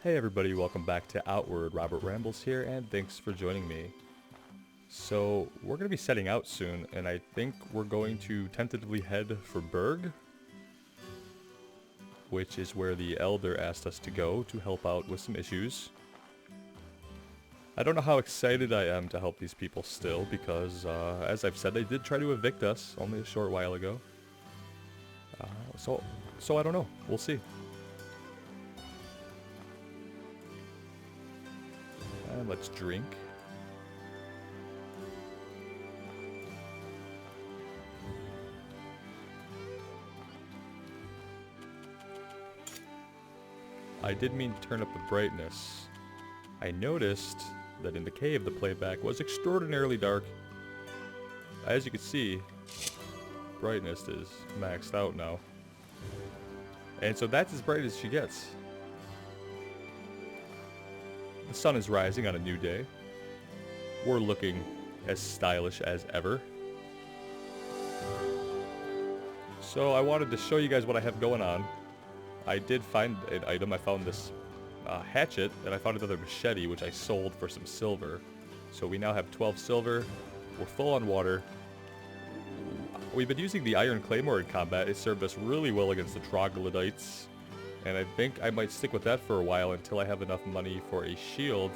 Hey everybody, welcome back to Outward. Robert Rambles here, and thanks for joining me. So, we're going to be setting out soon, and I think we're going to tentatively head for Berg, which is where the Elder asked us to go to help out with some issues. I don't know how excited I am to help these people still, because, as I've said, they did try to evict us only a short while ago. So I don't know. We'll see. And let's drink. I did mean to turn up the brightness. I noticed that in the cave the playback was extraordinarily dark. As you can see, brightness is maxed out now. And so that's as bright as she gets. The sun is rising on a new day. We're looking as stylish as ever. So I wanted to show you guys what I have going on. I did find an item. I found this hatchet, and I found another machete, which I sold for some silver. So we now have 12 silver. We're full on water. We've been using the iron claymore in combat. It served us really well against the troglodytes. And I think I might stick with that for a while until I have enough money for a shield.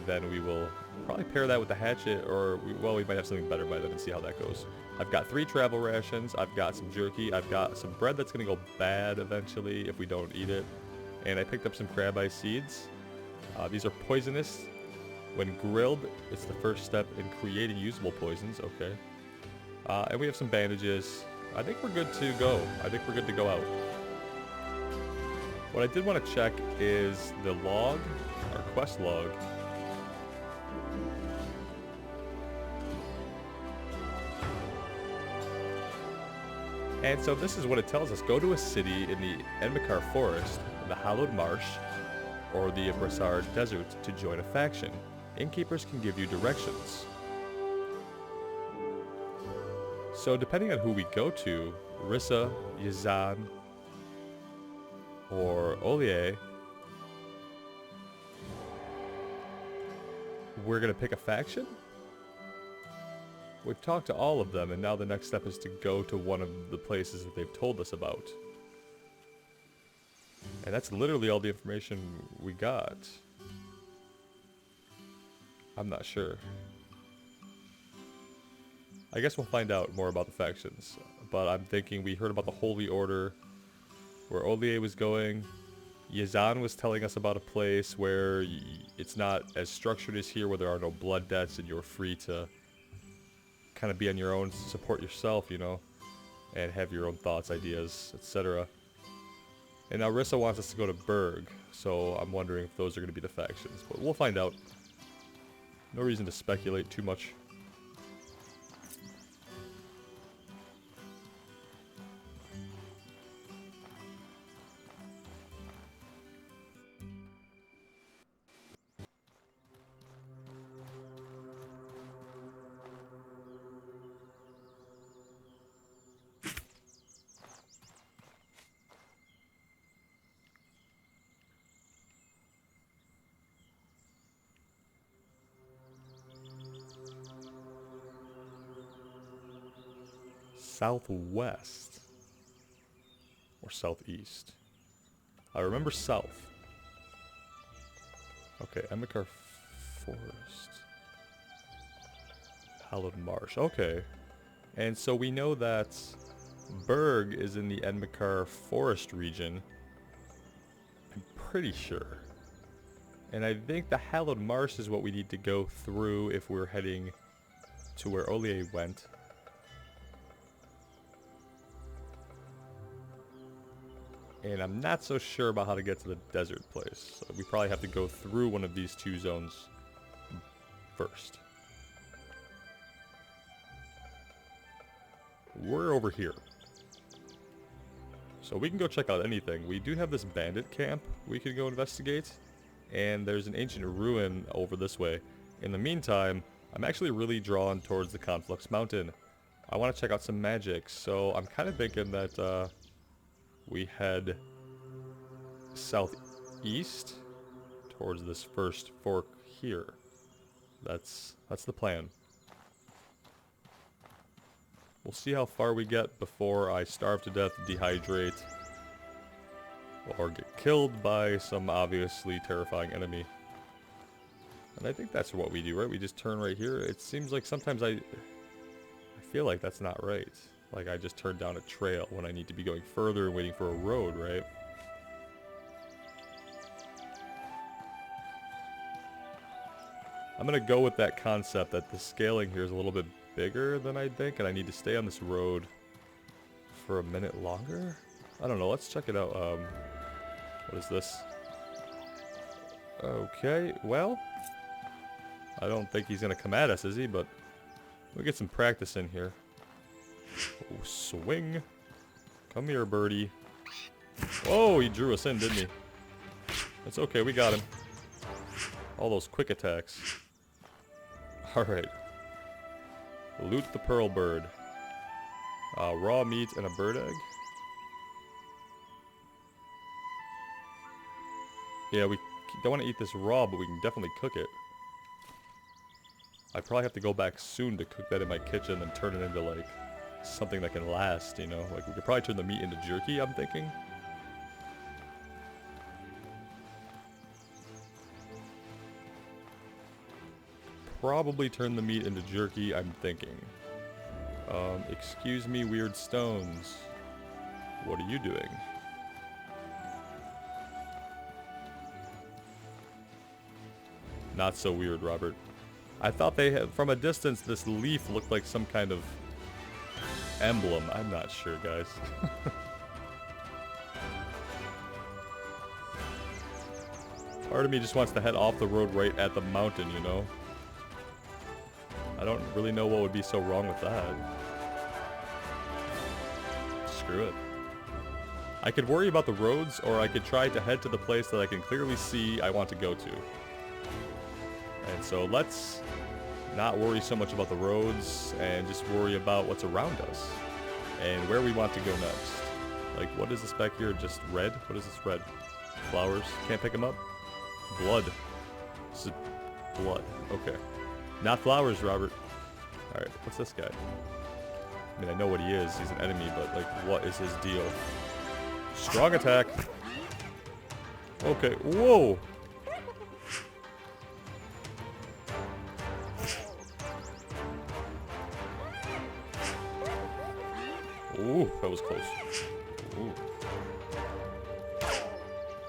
Then we will probably pair that with the hatchet, or we might have something better by then and see how that goes. I've got 3 travel rations, I've got some jerky, I've got some bread that's going to go bad eventually if we don't eat it. And I picked up some crab eye seeds. These are poisonous. When grilled, it's the first step in creating usable poisons, okay. And we have some bandages. I think we're good to go. I think we're good to go out. What I did want to check is the log, our quest log. And so this is what it tells us. Go to a city in the Enmakar Forest, the Hallowed Marsh, or the Brassard Desert to join a faction. Innkeepers can give you directions. So depending on who we go to, Rissa, Yazan, or Olier, we're going to pick a faction? We've talked to all of them, and now the next step is to go to one of the places that they've told us about. And that's literally all the information we got. I'm not sure. I guess we'll find out more about the factions. But I'm thinking we heard about the Holy Order, where Olier was going. Yazan was telling us about a place where it's not as structured as here, where there are no blood debts and you're free to kind of be on your own, support yourself, you know, and have your own thoughts, ideas, etc. And now Rissa wants us to go to Berg, so I'm wondering if those are going to be the factions. But we'll find out. No reason to speculate too much. Southwest or southeast. I remember south. Okay, Enmakar Forest. Hallowed Marsh. Okay. And so we know that Berg is in the Enmakar Forest region. I'm pretty sure. And I think the Hallowed Marsh is what we need to go through if we're heading to where Olier went. And I'm not so sure about how to get to the desert place. So we probably have to go through one of these 2 zones first. We're over here. So we can go check out anything. We do have this bandit camp we can go investigate. And there's an ancient ruin over this way. In the meantime, I'm actually really drawn towards the Conflux Mountain. I want to check out some magic. So I'm kind of thinking that we head south east towards this first fork here. That's the plan. We'll see how far we get before I starve to death, dehydrate, or get killed by some obviously terrifying enemy. And I think that's what we do, right? We just turn right here. It seems like sometimes I feel like that's not right. Like I just turned down a trail when I need to be going further and waiting for a road, right? I'm gonna go with that concept that the scaling here is a little bit bigger than I think, and I need to stay on this road for a minute longer? I don't know, let's check it out. What is this? Okay, well, I don't think he's gonna come at us, is he? But we'll get some practice in here. Oh, swing. Come here, birdie. Oh, he drew us in, didn't he? It's okay, we got him. All those quick attacks. Alright. Loot the pearl bird. Raw meat and a bird egg. Yeah, we don't want to eat this raw, but we can definitely cook it. I probably have to go back soon to cook that in my kitchen and turn it into, like, something that can last, you know? Like, we could probably turn the meat into jerky, I'm thinking. Probably turn the meat into jerky, I'm thinking. Excuse me, weird stones. What are you doing? Not so weird, Robert. I thought they had, from a distance, this leaf looked like some kind of emblem. I'm not sure, guys. Part of me just wants to head off the road right at the mountain, you know? I don't really know what would be so wrong with that. Screw it. I could worry about the roads, or I could try to head to the place that I can clearly see I want to go to. And so let's not worry so much about the roads and just worry about what's around us and where we want to go next. Like, what is this back here? Just red? What is this red? Flowers? Can't pick them up? Blood. This is blood. Okay. Not flowers, Robert. Alright, what's this guy? I mean, I know what he is. He's an enemy, but, like, what is his deal? Strong attack. Okay. Whoa! Ooh, that was close. Ooh.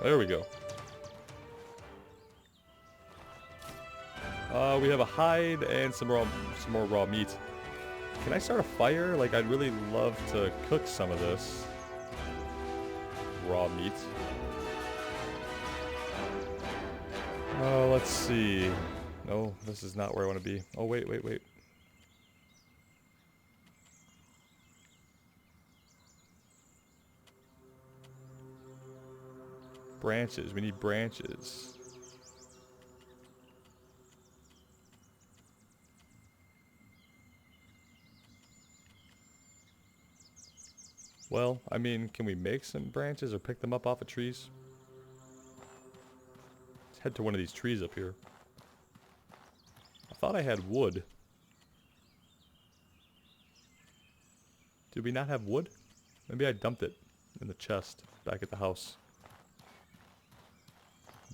There we go. We have a hide and some more raw meat. Can I start a fire? Like, I'd really love to cook some of this raw meat. Let's see. No, this is not where I want to be. Oh, wait. Branches. We need branches. Well, I mean, can we make some branches or pick them up off of trees? Let's head to one of these trees up here. I thought I had wood. Did we not have wood? Maybe I dumped it in the chest back at the house.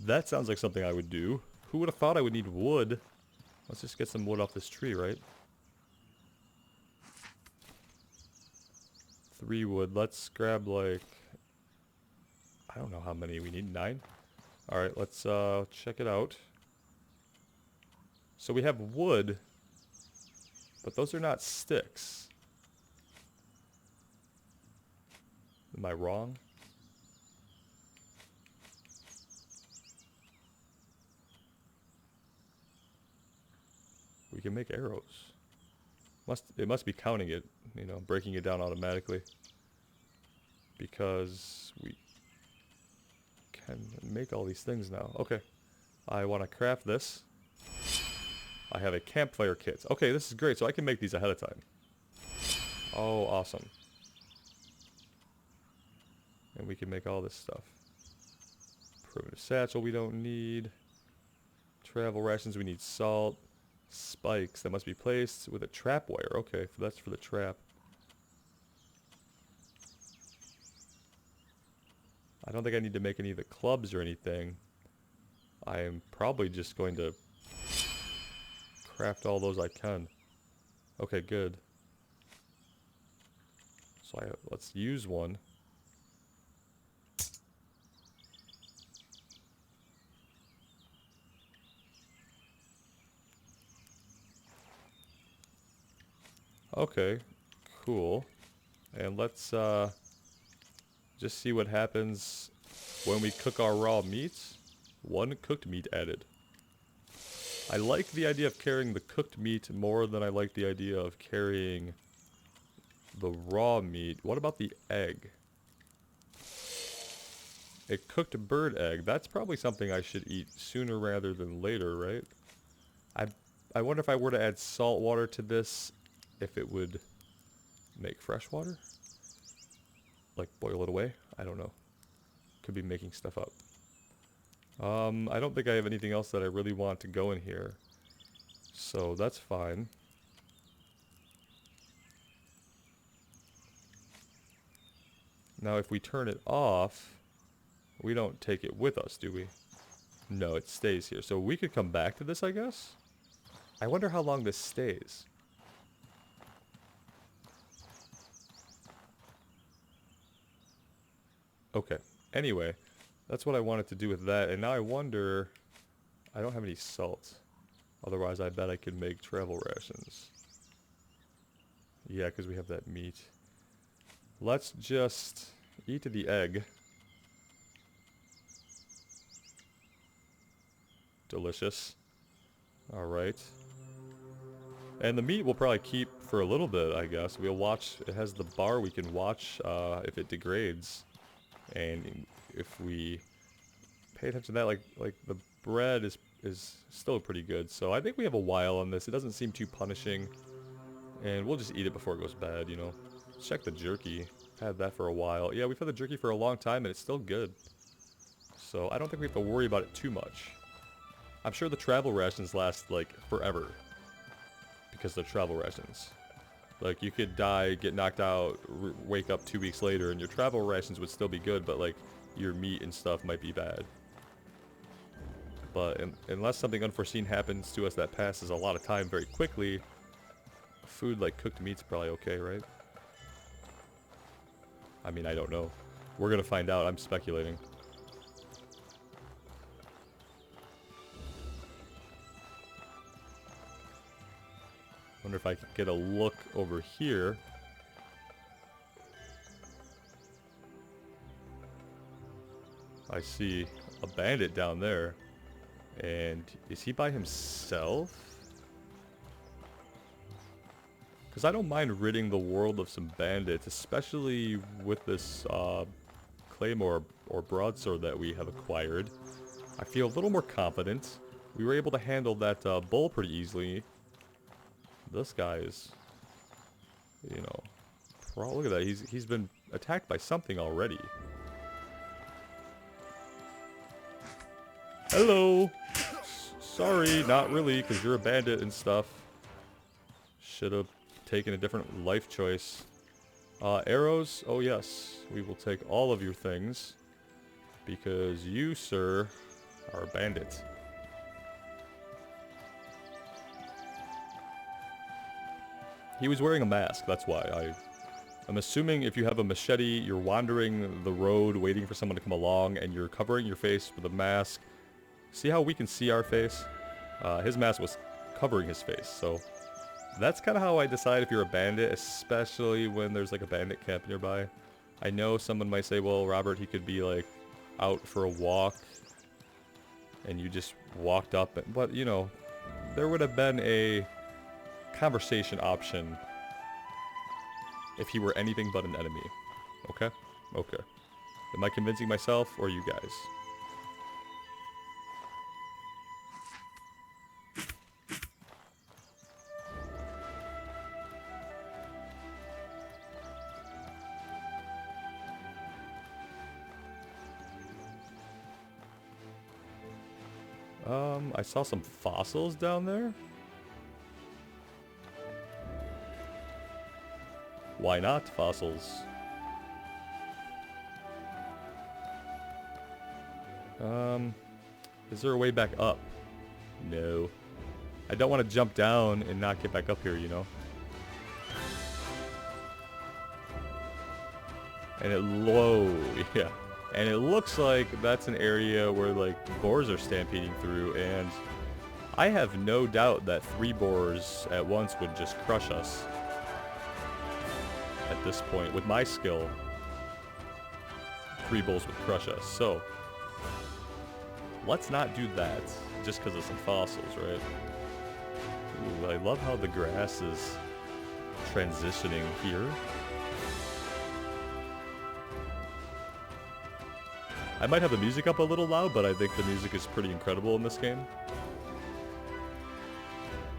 That sounds like something I would do. Who would have thought I would need wood? Let's just get some wood off this tree, right? 3 wood. Let's grab, like, I don't know how many we need. 9? Alright, let's check it out. So we have wood, but those are not sticks. Am I wrong? We can make arrows. It must be counting it, you know, breaking it down automatically. Because we can make all these things now. Okay. I want to craft this. I have a campfire kit. Okay, this is great. So I can make these ahead of time. Oh, awesome. And we can make all this stuff. Primitive satchel we don't need. Travel rations, we need salt. Spikes that must be placed with a trap wire. Okay, that's for the trap. I don't think I need to make any of the clubs or anything. I am probably just going to craft all those I can. Okay, good. So let's use one. Okay, cool. And let's just see what happens when we cook our raw meat. 1 cooked meat added. I like the idea of carrying the cooked meat more than I like the idea of carrying the raw meat. What about the egg? A cooked bird egg. That's probably something I should eat sooner rather than later, right? I wonder if I were to add salt water to this, if it would make fresh water? Like boil it away? I don't know. Could be making stuff up. I don't think I have anything else that I really want to go in here. So that's fine. Now if we turn it off, we don't take it with us, do we? No, it stays here. So we could come back to this, I guess? I wonder how long this stays. Okay. Anyway, that's what I wanted to do with that. And now I wonder... I don't have any salt. Otherwise, I bet I could make travel rations. Yeah, because we have that meat. Let's just eat the egg. Delicious. Alright. And the meat we'll probably keep for a little bit, I guess. We'll watch... It has the bar we can watch if it degrades. And if we pay attention to that, like the bread is still pretty good. So I think we have a while on this. It doesn't seem too punishing. And we'll just eat it before it goes bad, you know. Check the jerky. Had that for a while. Yeah, we've had the jerky for a long time and it's still good. So I don't think we have to worry about it too much. I'm sure the travel rations last, like, forever. Because they're travel rations. Like, you could die, get knocked out, wake up 2 weeks later, and your travel rations would still be good, but, like, your meat and stuff might be bad. But unless something unforeseen happens to us that passes a lot of time very quickly, food like cooked meat's probably okay, right? I mean, I don't know. We're gonna find out. I'm speculating. Wonder if I could get a look over here. I see a bandit down there. And is he by himself? Because I don't mind ridding the world of some bandits, especially with this claymore or broadsword that we have acquired. I feel a little more confident. We were able to handle that bull pretty easily. This guy is, you know, look at that. He's been attacked by something already. Hello. Sorry, not really, because you're a bandit and stuff. Should have taken a different life choice. Arrows. Oh yes, we will take all of your things because you, sir, are a bandit. He was wearing a mask, that's why. I'm assuming if you have a machete, you're wandering the road waiting for someone to come along, and you're covering your face with a mask. See how we can see our face? His mask was covering his face, so... That's kind of how I decide if you're a bandit, especially when there's like a bandit camp nearby. I know someone might say, well, Robert, he could be like out for a walk, and you just walked up, but you know, there would have been a conversation option if he were anything but an enemy. Okay? Okay. Am I convincing myself or you guys? I saw some fossils down there. Why not fossils? Is there a way back up? No. I don't want to jump down and not get back up here, you know? And yeah. And it looks like that's an area where, like, boars are stampeding through, and I have no doubt that 3 boars at once would just crush us. At this point, with my skill, 3 bulls would crush us, so let's not do that, just because of some fossils, right? Ooh, I love how the grass is transitioning here. I might have the music up a little loud, but I think the music is pretty incredible in this game.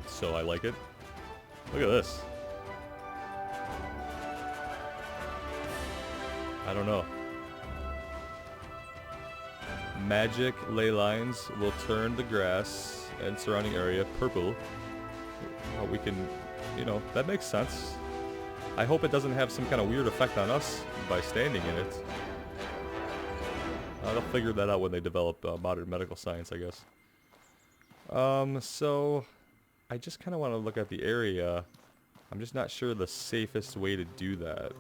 So I like it. Look at this. I don't know. Magic ley lines will turn the grass and surrounding area purple. Well, we can, you know, that makes sense. I hope it doesn't have some kind of weird effect on us by standing in it. They'll figure that out when they develop modern medical science, I guess. So I just kind of want to look at the area. I'm just not sure the safest way to do that.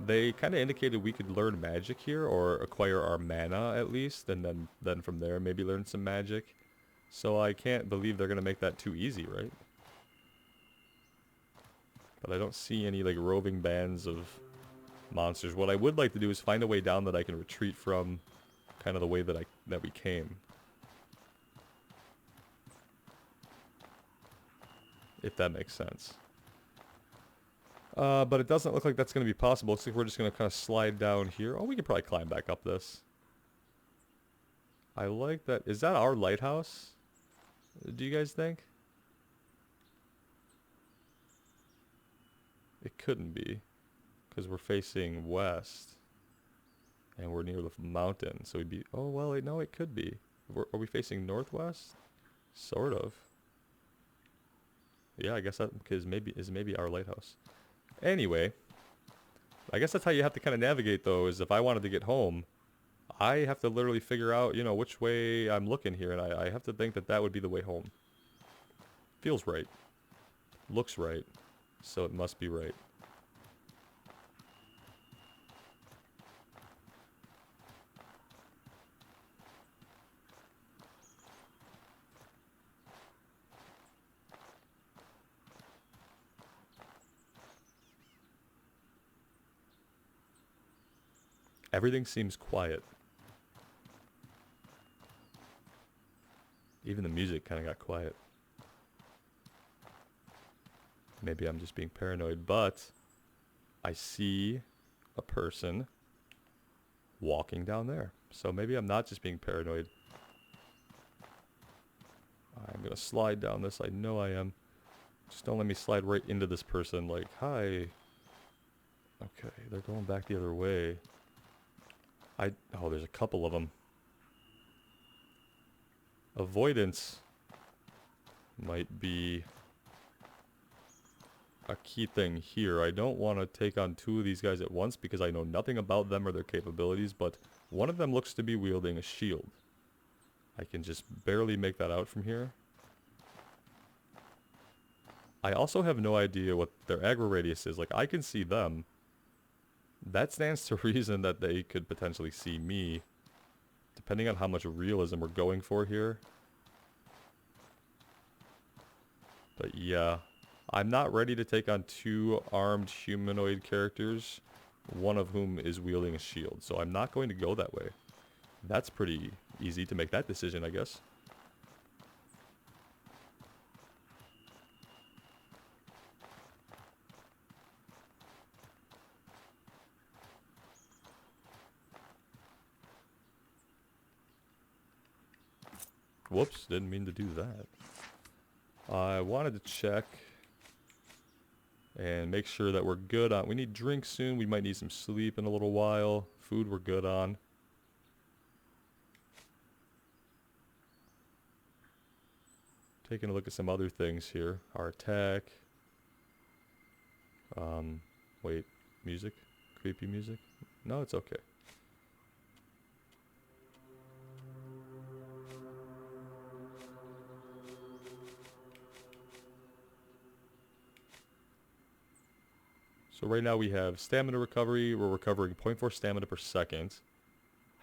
They kind of indicated we could learn magic here, or acquire our mana at least, and then from there maybe learn some magic. So I can't believe they're going to make that too easy, right? But I don't see any like roving bands of monsters. What I would like to do is find a way down that I can retreat from, kind of the way that we came. If that makes sense. But it doesn't look like that's going to be possible. Looks like we're just going to kind of slide down here. Oh, we could probably climb back up this. I like that. Is that our lighthouse? Do you guys think? It couldn't be, because we're facing west. And we're near the mountain, so we'd be... Oh, well, no, it could be. Are we facing northwest? Sort of. Yeah, I guess that is maybe our lighthouse. Anyway, I guess that's how you have to kind of navigate, though, is if I wanted to get home, I have to literally figure out, you know, which way I'm looking here, and I have to think that that would be the way home. Feels right. Looks right. So it must be right. Everything seems quiet. Even the music kind of got quiet. Maybe I'm just being paranoid, but I see a person walking down there. So maybe I'm not just being paranoid. I'm going to slide down this. I know I am. Just don't let me slide right into this person like, hi. Okay, they're going back the other way. Oh, there's a couple of them. Avoidance might be a key thing here. I don't want to take on 2 of these guys at once because I know nothing about them or their capabilities, but one of them looks to be wielding a shield. I can just barely make that out from here. I also have no idea what their aggro radius is. Like, I can see them. That stands to reason that they could potentially see me, depending on how much realism we're going for here. But yeah, I'm not ready to take on 2 armed humanoid characters, one of whom is wielding a shield, so I'm not going to go that way. That's pretty easy to make that decision, I guess. Whoops, didn't mean to do that. I wanted to check and make sure that we're good on... We need drinks soon. We might need some sleep in a little while. Food we're good on. Taking a look at some other things here. Our attack. Wait, music? Creepy music? No, it's okay. So right now we have stamina recovery. We're recovering 0.4 stamina per second.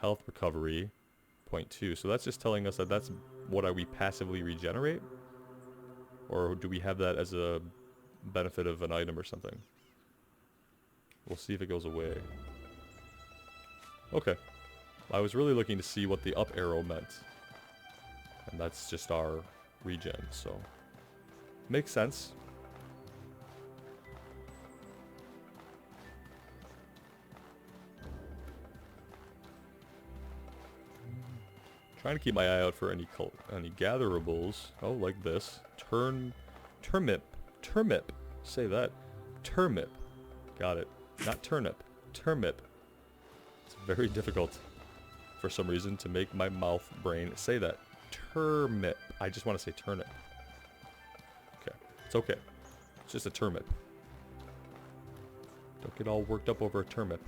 Health recovery, 0.2. So that's just telling us that that's what we passively regenerate? Or do we have that as a benefit of an item or something? We'll see if it goes away. Okay. I was really looking to see what the up arrow meant. And that's just our regen, so... Makes sense. Trying to keep my eye out for any gatherables. Oh, like this. Turnip. Say that. Turnip. Got it. Not turnip. Turnip. It's very difficult for some reason to make my mouth brain say that. Turnip. I just want to say turnip. Okay. It's okay. It's just a turnip. Don't get all worked up over a turnip.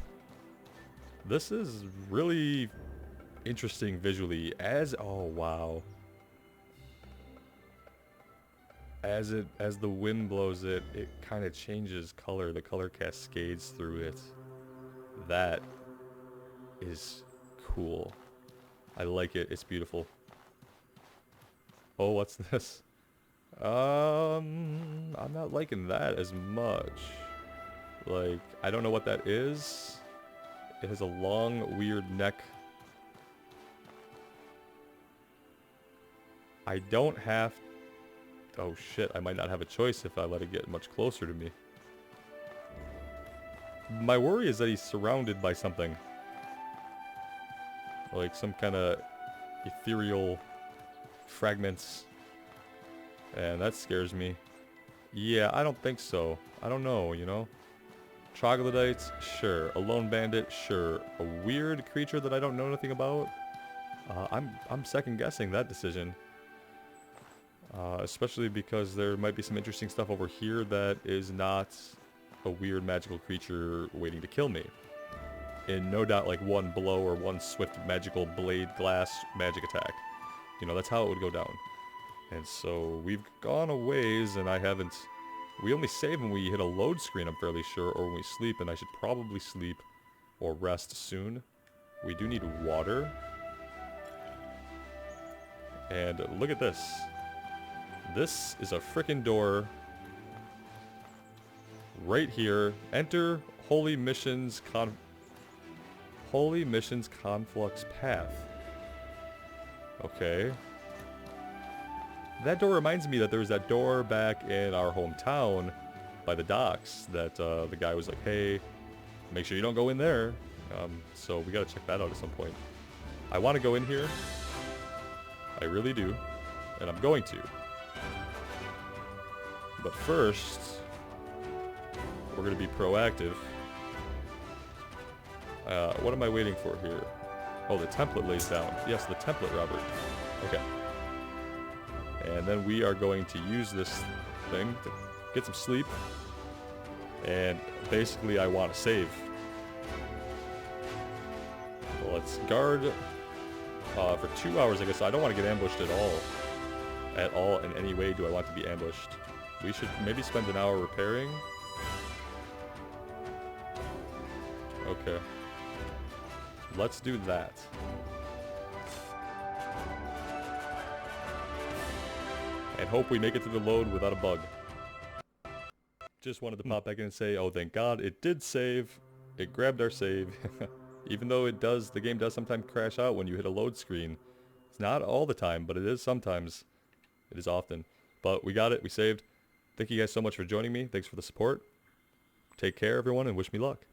This is really interesting visually oh wow. As the wind blows it kind of changes color. The color cascades through it. That is cool. I like it. It's beautiful. Oh, what's this? I'm not liking that as much. Like, I don't know what that is. It has a long, weird neck. I don't have... Oh shit, I might not have a choice if I let it get much closer to me. My worry is that he's surrounded by something. Like some kind of ethereal fragments. And that scares me. Yeah, I don't think so. I don't know, you know? Troglodytes? Sure. A lone bandit? Sure. A weird creature that I don't know anything about? I'm second guessing that decision. Especially because there might be some interesting stuff over here that is not a weird magical creature waiting to kill me. And no doubt like one blow or one swift magical blade glass magic attack. You know, that's how it would go down. And so we've gone a ways and I haven't... We only save when we hit a load screen, I'm fairly sure, or when we sleep, and I should probably sleep or rest soon. We do need water. And look at this. This is a frickin' door right here. Enter Holy Missions Conflux Path. Okay. That door reminds me that there was that door back in our hometown by the docks that the guy was like, hey, make sure you don't go in there. So we gotta check that out at some point. I want to go in here. I really do. And I'm going to. But first, we're going to be proactive. What am I waiting for here? Oh, the template lays down. Yes, the template, Robert. Okay. And then we are going to use this thing to get some sleep. And basically, I want to save. Well, let's guard for 2 hours, I guess. I don't want to get ambushed at all. At all, in any way do I want to be ambushed. We should maybe spend an hour repairing. Okay. Let's do that. And hope we make it through the load without a bug. Just wanted to pop back in and say, oh, thank God, it did save. It grabbed our save. Even though the game does sometimes crash out when you hit a load screen. It's not all the time, but it is sometimes. It is often. But we got it, we saved. Thank you guys so much for joining me. Thanks for the support. Take care, everyone, and wish me luck.